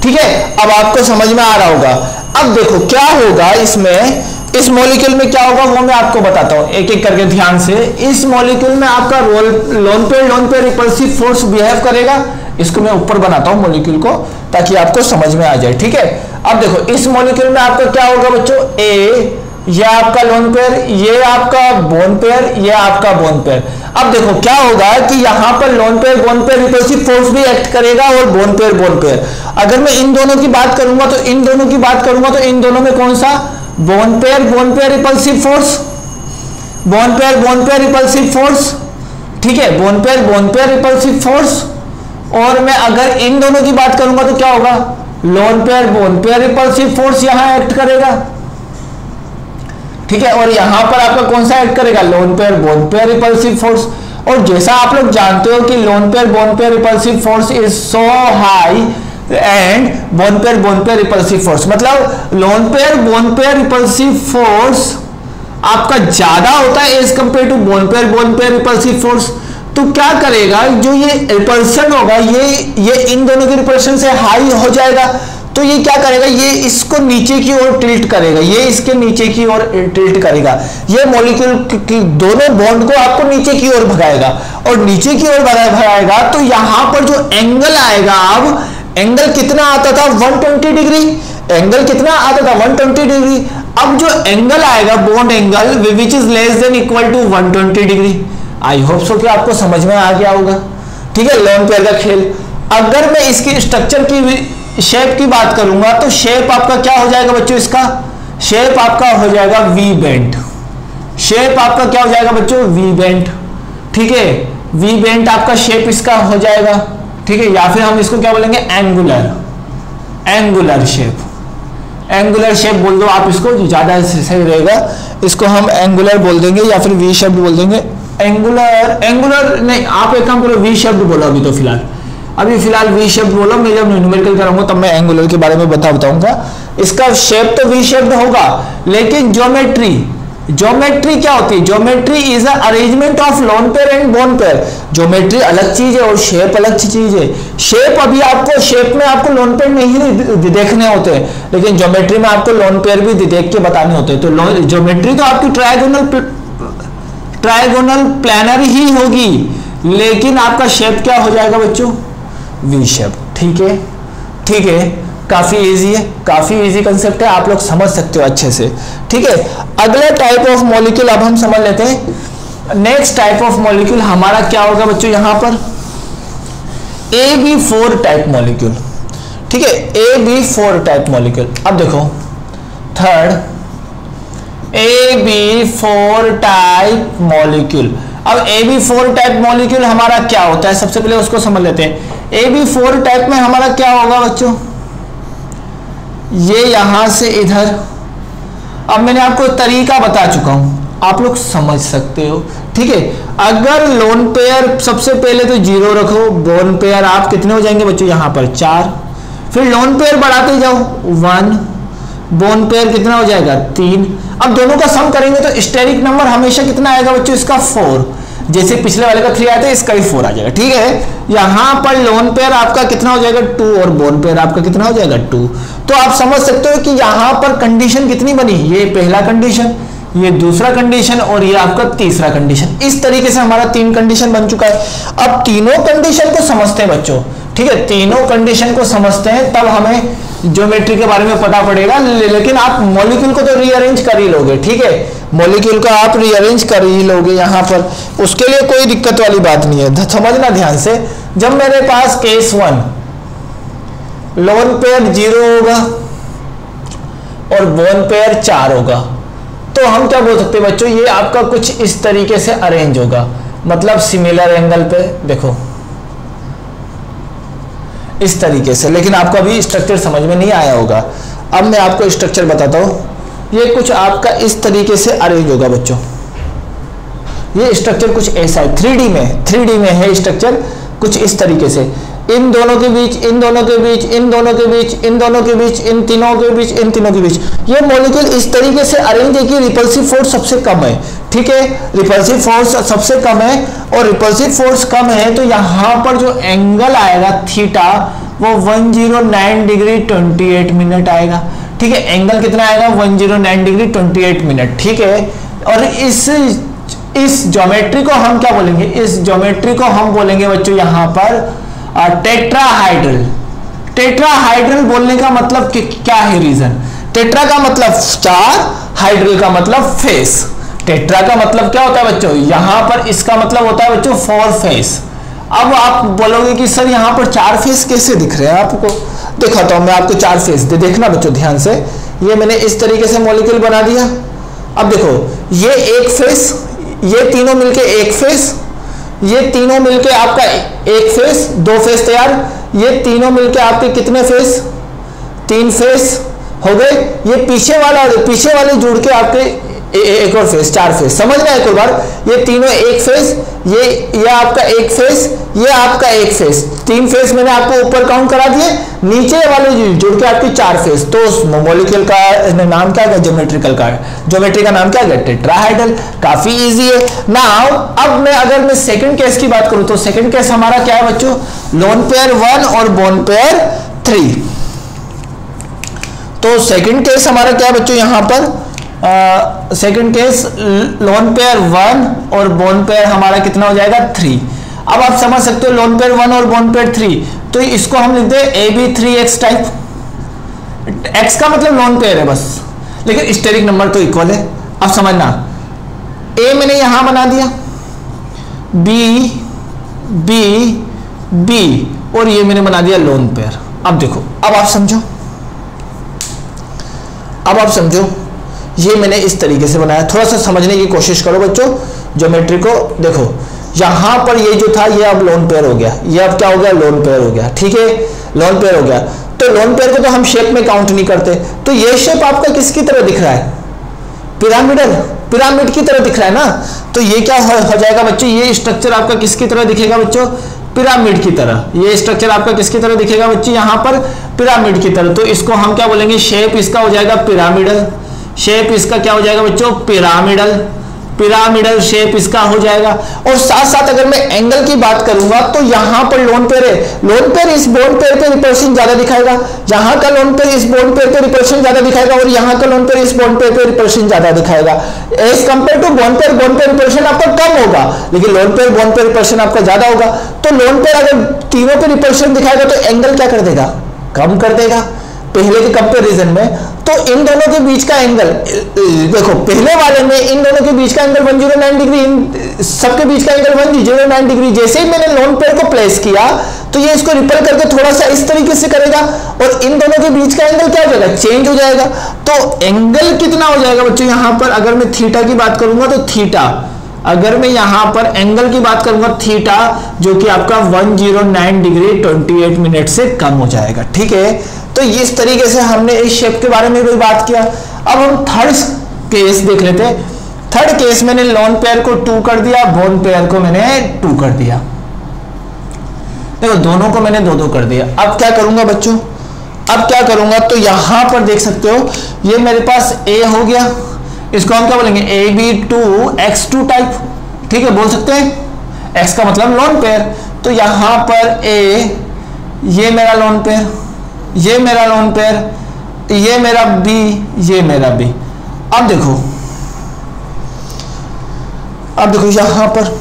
ठीक है। अब आपको समझ में आ रहा होगा। अब देखो क्या होगा इसमें, इस मॉलिक्यूल में क्या होगा वो मैं आपको बताता हूं एक एक करके ध्यान से। इस मॉलिक्यूल में आपका lone pair repulsive force behave करेगा। इसको मैं ऊपर बनाता हूं मॉलिक्यूल को ताकि आपको समझ में आ जाए, ठीक है। अब देखो इस मॉलिक्यूल में आपका क्या होगा बच्चों, ये आपका लोन पेयर, ये आपका बोन पेयर, ये आपका बोन पेयर। अब देखो क्या होगा कि यहां पर lone pair bond pair repulsive force भी एक्ट करेगा और बोन पेयर। अगर मैं इन दोनों की बात करूंगा तो इन दोनों की बात करूंगा तो इन दोनों में कौन सा, bone pair repulsive force, bone pair repulsive force, ठीक है, बोन पेयर रिपल्सिव फोर्स। और मैं अगर इन दोनों की बात करूंगा तो क्या होगा, loan pair bond pair repulsive force यहां एक्ट करेगा, ठीक है, और यहां पर आपका कौन सा एक्ट करेगा, lone pair bond pair repulsive force. और जैसा आप लोग जानते हो कि lone pair bond pair repulsive force is so high and bond pair repulsive force, मतलब lone pair bond pair repulsive force आपका ज्यादा होता है as compare to bond pair repulsive force. तो क्या करेगा, जो ये रिपल्शन होगा ये इन दोनों की रिपल्शन से हाई हो जाएगा, तो ये क्या करेगा, ये इसको नीचे की ओर टिल्ट करेगा, ये इसके नीचे की ओर टिल्ट करेगा, ये मॉलिक्यूल की दोनों बॉन्ड को आपको नीचे की ओर भगाएगा, और नीचे की ओर भगाएगा तो यहां पर जो एंगल आएगा, अब एंगल कितना आता था 120 डिग्री, एंगल कितना आता था 120 डिग्री। अब जो एंगल आएगा bond angle which is less than equal to 120 degree. I hope so कि आपको समझ में आ गया होगा, ठीक है, लोन पेयर का खेल। अगर मैं इसकी स्ट्रक्चर की शेप की बात करूंगा तो शेप आपका क्या हो जाएगा बच्चों, इसका शेप आपका हो जाएगा वी बेंट, शेप आपका क्या हो जाएगा बच्चों, वी बेंट, ठीक है, वी बेंट आपका शेप इसका हो जाएगा, ठीक है, या फिर हम इसको क्या बोलेंगे, एंगुलर शेप, एंगुलर शेप बोल दो आप इसको, ज्यादा सही रहेगा, इसको हम एंगुलर बोल देंगे या फिर वी शेप बोल देंगे। एंगुलर नहीं, आप एक काम करो, वी शब्द बोलो अभी, तो फिलहाल वी शब्द बोलो, मैं जब न्यूमेरिकल कराऊंगा तब मैं एंगुलर के बारे में बताऊंगा। इसका शेप तो वी शब्द होगा, लेकिन ज्योमेट्री क्या होती है, geometry is a arrangement of loan pair and bond pair. Geometry अलग चीज है और शेप अलग चीज है। शेप अभी आपको, शेप में आपको लोन पेयर नहीं देखने होते, लेकिन ज्योमेट्री में आपको लोन पेयर भी देख के बताने होते हैं। तो ज्योमेट्री तो आपकी ट्रायगोनल प्लानर ही होगी, लेकिन आपका शेप क्या हो जाएगा बच्चों, वी शेप, ठीक है, काफी इजी है, काफी इजी कंसेप्ट है, आप लोग समझ सकते हो अच्छे से, ठीक है। अगला टाइप ऑफ मॉलिक्यूल अब हम समझ लेते हैं। नेक्स्ट टाइप ऑफ मॉलिक्यूल हमारा क्या होगा बच्चों, यहां पर AB4 टाइप मॉलिक्यूल, ठीक है, AB4 टाइप मॉलिक्यूल। अब देखो थर्ड AB4 टाइप मॉलिक्यूल। अब AB4 टाइप मॉलिक्यूल हमारा क्या होता है, सबसे पहले उसको समझ लेते हैं। AB4 टाइप में हमारा क्या होगा बच्चों, ये यहां से इधर, अब मैंने आपको तरीका बता चुका हूं, आप लोग समझ सकते हो, ठीक है। अगर लोन पेयर सबसे पहले तो 0 रखो, बोन पेयर आप कितने हो जाएंगे बच्चों, यहां पर 4, फिर लोन पेयर बढ़ाते जाओ 1, बोन पेयर कितना हो जाएगा 3। अब दोनों का सम करेंगे तो स्टेरिक नंबर हमेशा कितना आएगा बच्चों, इसका 4, जैसे पिछले वाले का 3 आया था इसका भी 4 आ जाएगा, ठीक है। यहां पर लोन पेयर आपका कितना हो जाएगा 2 और बोन पेयर आपका कितना हो जाएगा 2। तो आप समझ सकते हो कि यहां पर कंडीशन कितनी बनी, ये पहला कंडीशन, ये दूसरा कंडीशन और ये आपका तीसरा कंडीशन। इस तरीके से हमारा 3 कंडीशन बन चुका है। अब तीनों कंडीशन को समझते हैं बच्चों, ठीक है, तीनों कंडीशन को समझते हैं तब हमें ज्योमेट्री के बारे में पता पड़ेगा। लेकिन आप मॉलिक्यूल को तो रीअरेंज कर ही लोगे, ठीक है, मॉलिक्यूल को आप रीअरेंज कर ही लोगे यहां पर, उसके लिए कोई दिक्कत वाली बात नहीं है। समझना ध्यान से, जब मेरे पास केस 1 लोन पेयर 0 होगा और बोन पेयर 4 होगा, तो हम क्या बोल सकते हैं बच्चों, ये आपका कुछ इस तरीके से अरेंज होगा, मतलब सिमिलर एंगल पे, देखो इस तरीके से। लेकिन आपको अभी स्ट्रक्चर समझ में नहीं आया होगा, अब मैं आपको स्ट्रक्चर बताता हूं। ये कुछ आपका इस तरीके से अरेंज होगा बच्चों, ये स्ट्रक्चर कुछ ऐसा है, 3D में है स्ट्रक्चर कुछ इस तरीके से, इन दोनों के बीच, इन दोनों के बीच, इन दोनों के बीच, इन दोनों के बीच, इन तीनों के बीच, इन तीनों के बीच, ये मॉलिक्यूल इस तरीके से अरेंज है कि रिपल्सिव फोर्स सबसे कम है, ठीक है, रिपल्सिव फोर्स सबसे कम है। और रिपल्सिव फोर्स कम है तो यहां पर जो एंगल आएगा थीटा वो 109 डिग्री 28 मिनट आएगा, ठीक है, एंगल कितना आएगा 109 डिग्री 28 मिनट, ठीक है। और इस ज्योमेट्री को हम क्या बोलेंगे, इस ज्योमेट्री को हम बोलेंगे बच्चों यहां पर टेट्राहाइड्रल। टेट्राहाइड्रल बोलने का मतलब क्या है, रीजन, टेट्रा का मतलब 4, हाइड्रल का मतलब फेस, टेट्रा का मतलब क्या होता है बच्चों, यहां पर इसका मतलब होता है बच्चों 4 फेस। अब आप बोलोगे कि सर यहां पर 4 फेस कैसे दिख रहे हैं, आपको दिखाता हूं मैं आपको 4 फेस। देखना बच्चों ध्यान से, ये मैंने इस तरीके से मॉलिक्यूल बना दिया। अब देखो ये एक फेस, ये तीनों मिलके एक फेस, ये तीनों मिलके आपका एक फेस, 2 फेस तैयार। ये तीनों मिलके आपके कितने फेस, 3 फेस हो गए। ये पीछे वाले जुड़ के आपके एक और फेस, 4 फेस। समझ रहे हैं एक और बार, ये तीनों एक फेस, ये आपका एक फेस, ये आपका एक फेस, 3 फेस मैंने आपको ऊपर काउंट करा दिए, नीचे वाले जुड़ के आपके 4 फेस। तो उस मॉलिक्यूल का नाम क्या है, ज्योमेट्रिकल का ज्योमेट्री का नाम क्या है, टेट्राहाइड्रल। काफी इजी है। नाउ अब मैं अगर मैं सेकंड केस की बात करूं तो सेकंड केस हमारा क्या है बच्चों, लोन पेयर 1 और बोन पेयर 3। तो सेकंड केस हमारा क्या है बच्चों, यहां पर सेकंड केस लोन पेयर 1 और बोन पेयर हमारा कितना हो जाएगा 3। अब आप समझ सकते हो लोन पेयर 1 और बोन पेयर 3, तो इसको हम लिखते हैं AB3X टाइप। X का मतलब लोन पेयर है बस, लेकिन स्टेरिक नंबर तो इक्वल है। अब समझना, A मैंने यहां बना दिया, B B B और ये मैंने बना दिया लोन पेयर। अब देखो, अब आप समझो, ये मैंने इस तरीके से बनाया। थोड़ा सा समझने की कोशिश करो बच्चों ज्योमेट्री को। देखो यहां पर ये जो था ये अब लोन पेयर हो गया, ये अब क्या हो गया, लोन पेयर हो गया। ठीक है, लोन पेयर हो गया। तो लोन पेयर को तो हम शेप में काउंट नहीं करते, तो ये शेप आपका किसकी तरह दिख रहा है, पिरामिड की तरह दिख रहा है ना। तो ये क्या हो जाएगा बच्चों, ये स्ट्रक्चर आपका किसकी तरह दिखेगा बच्चों, पिरामिड की तरह। ये स्ट्रक्चर आपका किसकी तरह दिखेगा बच्चों, यहां पर पिरामिड की तरह। तो इसको हम क्या बोलेंगे, शेप इसका हो जाएगा पिरामिडल। शेप इसका क्या हो जाएगा बच्चों, पिरामिडल शेप इसका हो जाएगा। और साथ साथ अगर मैं एंगल की बात करूंगा तो यहां पर लोन पेयर है, लोन पेयर इस बोन पेयर पे रिपल्शन ज्यादा दिखाएगा, यहां का लोन पेयर इस बोन पेयर पे रिपल्शन ज्यादा दिखाएगा, और यहां का लोन पेयर इस बोन पेयर पे रिपल्शन ज्यादा दिखाएगा। As compare to bond pair repulsion आपका कम होगा, लेकिन lone pair bond pair repulsion आपका ज्यादा होगा। तो लोन पेयर अगर तीनों पे रिपल्शन दिखाएगा तो एंगल क्या कर देगा, कम कर देगा पहले के कंपैरिजन में। तो इन दोनों के बीच का एंगल देखो, पहले वाले में इन दोनों के बीच का एंगल 109 डिग्री, सबके बीच का एंगल 109 डिग्री। जैसे ही मैंने लोन पेयर को प्लेस किया तो ये इसको रिपल करके थोड़ा सा इस तरीके से करेगा, और इन दोनों के बीच का एंगल क्या हो जाएगा, चेंज हो जाएगा। तो एंगल कितना हो जाएगा बच्चों, यहां पर अगर मैं थीटा की बात करूंगा तो थीटा, अगर मैं यहां पर एंगल की बात करूंगा थीटा, जो कि आपका 109 डिग्री 28 मिनट से कम हो जाएगा। ठीक है, तो इस तरीके से हमने इस शेप के बारे में भी बात किया। अब हम थर्ड केस देख लेते हैं। थर्ड केस मैंने लोन पेयर को 2 कर दिया, बोन पेयर को मैंने 2 कर दिया। देखो दोनों को मैंने 2-2 कर दिया। अब क्या करूंगा बच्चों, अब क्या करूंगा, तो यहां पर देख सकते हो ये मेरे पास A हो गया, इसको हम क्या बोलेंगे, AB2X2 टाइप। ठीक है, बोल सकते हैं, X का मतलब लोन पेयर। तो यहां पर A, ये मेरा लोन पेयर, ये मेरा लोन पेयर, ये मेरा B, ये मेरा B। अब देखो यहां पर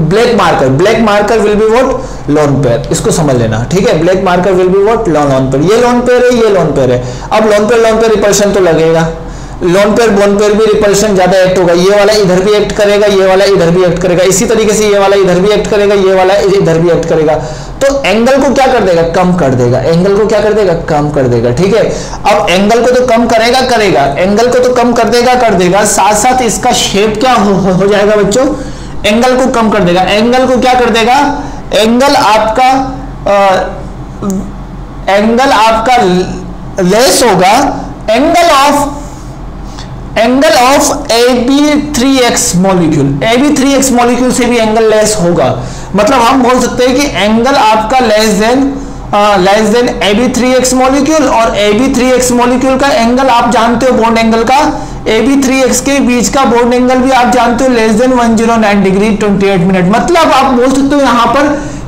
black marker will be what, lone pair. इसको समझ लेना, ठीक है, black marker will be what, lone pair. ये लोन पेयर है, ये लोन पेयर है। अब लोन पेयर रिपल्शन तो लगेगा, लोन पेयर बोन पेयर भी रिपल्शन ज्यादा एक्ट होगा। ये वाला इधर भी एक्ट करेगा, ये वाला इधर भी एक्ट करेगा, इसी तरीके से ये वाला इधर भी एक्ट करेगा, ये वाला इधर भी एक्ट करेगा। तो एंगल को क्या कर देगा, कम कर देगा, एंगल को क्या कर देगा, कम कर देगा। ठीक है, अब एंगल को तो कम करेगा, एंगल को तो कम कर देगा, साथ साथ इसका शेप क्या हो जाएगा बच्चों, एंगल को कम कर देगा। एंगल को क्या कर देगा, एंगल आपका लेस होगा, एंगल ऑफ AB3X मॉलिक्यूल से भी एंगल लेस होगा। मतलब हम बोल सकते हैं कि एंगल आपका लेस देन AB3X मॉलिक्यूल, और AB3X मॉलिक्यूल का एंगल आप जानते हो बॉन्ड एंगल का, AB3X के बीच का बॉन्ड एंगल भी आप जानते हो लेस देन 109 डिग्री 28 मिनट। मतलब आप बोल सकते हो यहां पर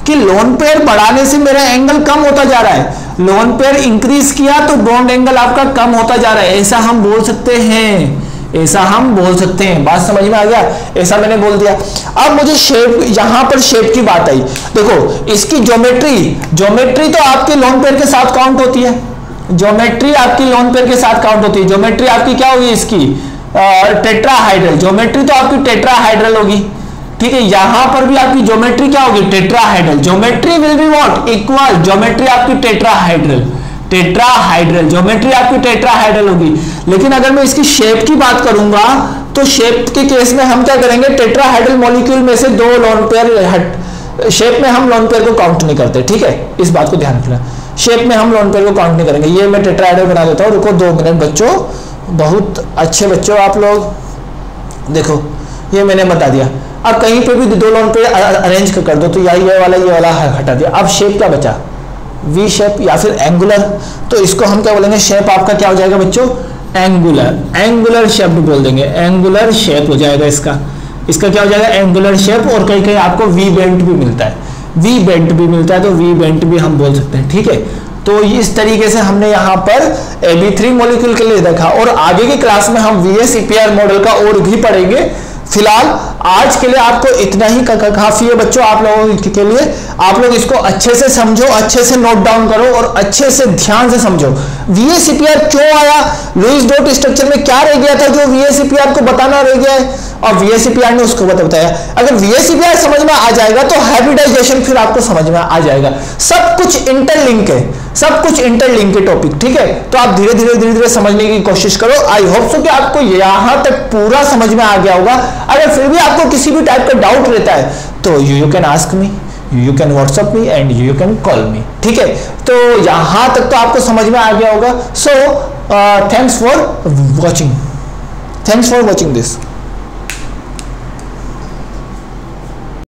कि लोन पेयर बढ़ाने से मेरा एंगल कम होता जा रहा है, लोन पेयर इंक्रीज किया तो बॉन्ड एंगल आपका कम होता जा रहा है। ऐसा हम बोल सकते हैं, बात समझ में आ गया, ऐसा मैंने बोल दिया। अब मुझे शेप, यहां पर शेप की बात आई। देखो इसकी ज्योमेट्री तो आपके लोन पेयर के साथ काउंट होती है, ज्योमेट्री आपकी लोन पेयर के साथ काउंट होती है। ज्योमेट्री आपकी क्या होगी इसकी, टेट्राहाइड्रल। ज्योमेट्री तो आपकी टेट्राहाइड्रल होगी, ठीक है। यहां पर भी आपकी ज्योमेट्री क्या होगी, tetrahedral. Geometry will be what, equal. Geometry आपकी टेट्राहाइड्रल, टेट्राहाइड्रल ज्योमेट्री आपकी टेट्राहाइड्रल होगी। लेकिन अगर मैं इसकी शेप की बात करूंगा तो शेप के केस में हम क्या करेंगे, टेट्राहाइड्रल मॉलिक्यूल में से 2 लोन पेयर, शेप में हम लोन पेयर को काउंट नहीं करते, ठीक है। इस बात को ध्यान रखना, शेप में हम लोन पेयर को काउंट नहीं करेंगे। ये मैं टेट्राहाइड्रल बना देता हूं, रुको 2 मिनट बच्चों, बहुत अच्छे बच्चों आप लोग। देखो ये मैंने बता दिया। अब कहीं पे भी 2 लोन पेयर अरेंज कर दो तो ये वाला हटा दिया। अब शेप क्या बचा, वी शेप या फिर एंगुलर। तो इसको हम क्या बोलेंगे, शेप आपका क्या हो जाएगा बच्चों, एंगुलर। एंगुलर शेप बोल देंगे, एंगुलर शेप हो जाएगा इसका। इसका क्या हो जाएगा, एंगुलर शेप। और कहीं कहीं आपको वी बेंट भी मिलता है, वी बेंट भी मिलता है, तो वी बेंट भी हम बोल सकते हैं, ठीक है। तो इस तरीके से हमने यहाँ पर Ab3 मॉलिक्यूल के लिए देखा, और आगे की क्लास में हम VSEPR मॉडल का और भी पढ़ेंगे। फिलहाल आज के लिए आपको इतना ही काफी है बच्चों आप लोगों के लिए। आप लोग इसको अच्छे से समझो, अच्छे से नोट डाउन करो और अच्छे से ध्यान से समझो। VSEPR क्यों आया, लुईस डॉट स्ट्रक्चर में क्या रह गया था जो VSEPR को बताना रह गया है, और VSEPR ने उसको बताया। अगर VSEPR समझ में आ जाएगा तो हाइब्रिडाइजेशन फिर आपको समझ में आ जाएगा। सब कुछ इंटरलिंक है, सब कुछ इंटरलिंक है टॉपिक, ठीक है। तो आप धीरे धीरे समझने की कोशिश करो। आई होप सो कि आपको यहां तक पूरा समझ में आ गया होगा। अगर फिर भी आपको किसी भी टाइप का डाउट रहता है तो you can ask me, you can WhatsApp me and you can call मी, ठीक है। तो यहां तक तो आपको समझ में आ गया होगा। So thanks for watching, thanks for watching this.